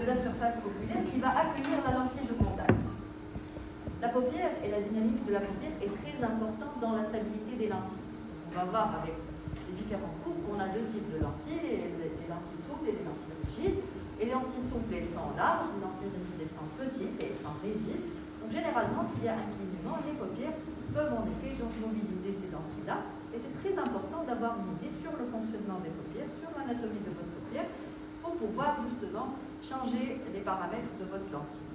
de la surface oculaire qui va accueillir la lentille de contact. La paupière et la dynamique de la paupière est très importante dans la stabilité des lentilles. On va voir avec les différents cours qu'on a deux types de lentilles, les lentilles souples et les lentilles rigides. Et les lentilles souples, elles sont larges, les lentilles rigides, elles sont petites et elles sont rigides. Donc généralement, s'il y a un clignement, les paupières peuvent en effet donc mobiliser ces lentilles-là. Et c'est très important d'avoir une idée sur le fonctionnement des paupières, sur l'anatomie de votre paupière, pour pouvoir justement changer les paramètres de votre lentille.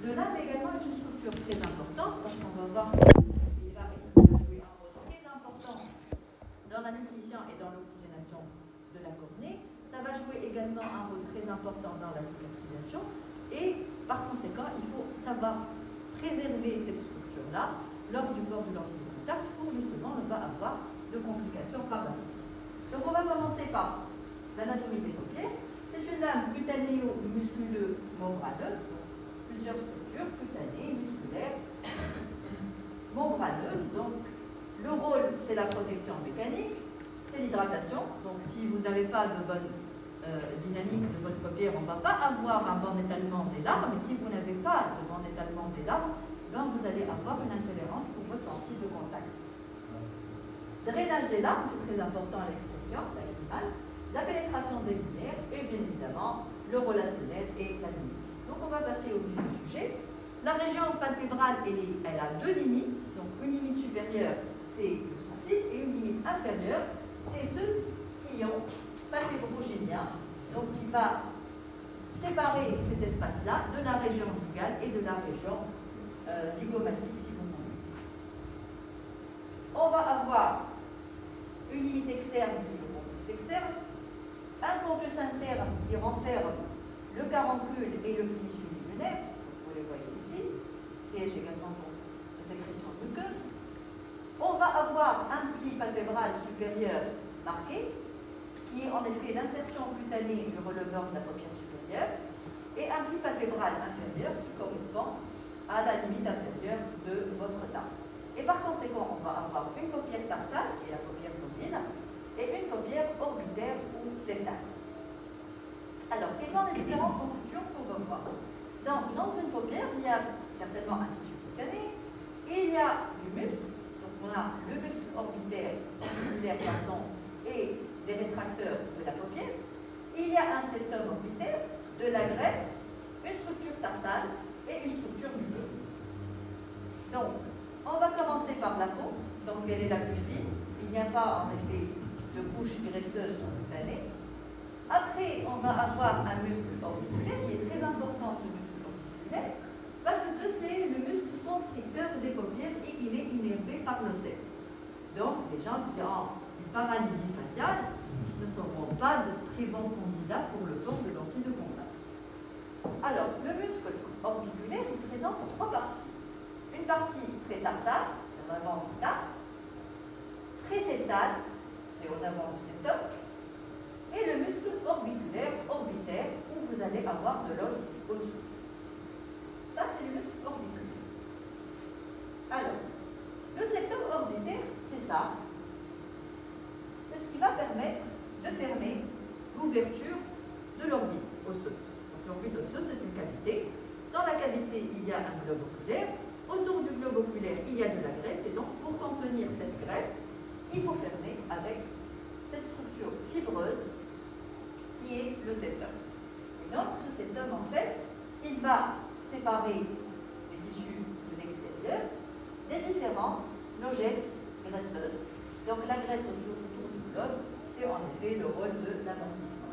Le lamme également est une structure très importante, parce qu'on va voir qu'il va jouer un rôle très important dans la nutrition et dans l'oxygénation de la cornée. Ça va jouer également un rôle très important dans la cicatrisation. Et par conséquent, il faut savoir préserver cette structure-là lors du port de lentille de contact pour justement ne pas avoir de complications par la suite. Donc on va commencer par l'anatomie des paupières. C'est une lame cutanéo-musculeux-membraneuse, plusieurs structures cutanées, musculaires, membraneuses. Donc le rôle, c'est la protection mécanique, c'est l'hydratation. Donc si vous n'avez pas de bonne dynamique de votre paupière, on ne va pas avoir un bon étalement des larmes. Et si vous n'avez pas de bon étalement des larmes, ben vous allez avoir une intolérance pour votre lentille de contact. Drainage des larmes, c'est très important à l'expression lacrymale, la pénétration des lumières et bien évidemment le relationnel et la limite. Donc on va passer au vif du sujet. La région palpébrale, elle a deux limites. Donc une limite supérieure, c'est le sourcil, et une limite inférieure, c'est ce sillon palpébro-génien, donc qui va séparer cet espace-là de la région jugale et de la région zygomatique, si vous voulez. On va avoir une limite externe qui est le contus externe, un contus interne qui renferme le caroncule et le tissu lunaire, vous les voyez ici, siège également pour la sécrétion muqueuse. On va avoir un pli palpébral supérieur marqué, qui est en effet l'insertion cutanée du releveur de la paupière supérieure, et un pli palpébral inférieur qui correspond à la limite inférieure de votre tarse. Et par conséquent, on va avoir une paupière tarsale, qui est la paupière mobile, et une paupière orbitaire ou septale. Alors, quels sont les différents constituants qu'on va voir? Dans une paupière, il y a certainement un tissu cutané, il y a du muscle, donc on a le muscle orbitaire, oculaire, pardon, et des rétracteurs de la paupière, il y a un septum orbitaire, de la graisse, une structure tarsale et une structure muqueuse. Donc, on va commencer par la peau, donc elle est la plus fine, il n'y a pas en effet de couche graisseuse cutanée. Après, on va avoir un muscle orbiculaire qui est très important, ce muscle orbiculaire, parce que c'est le muscle constricteur des paupières et il est innervé par le septum. Donc, les gens qui ont une paralysie faciale ne seront pas de très bons candidats pour le port de lentille de contact. Alors, le muscle orbiculaire, il présente trois parties. Une partie prétarsale, c'est en avant du tarse, préseptale, c'est en avant du septum, et le muscle orbiculaire, orbitaire, où vous allez avoir de l'os au-dessous. Ça, c'est le muscle orbiculaire. Alors, le septum orbitaire, c'est ça. C'est ce qui va permettre de fermer l'ouverture de l'orbite osseuse. Donc, l'orbite osseuse, c'est une cavité. Dans la cavité, il y a un globe oculaire. Autour du globe oculaire, il y a de la graisse. Et donc, pour contenir cette graisse, il faut fermer avec cette structure fibreuse qui est le septum. Et donc, ce septum, en fait, il va séparer les tissus de l'extérieur des différentes logettes graisseuses. Donc, la graisse autour du globe, c'est en effet le rôle de l'amortissement.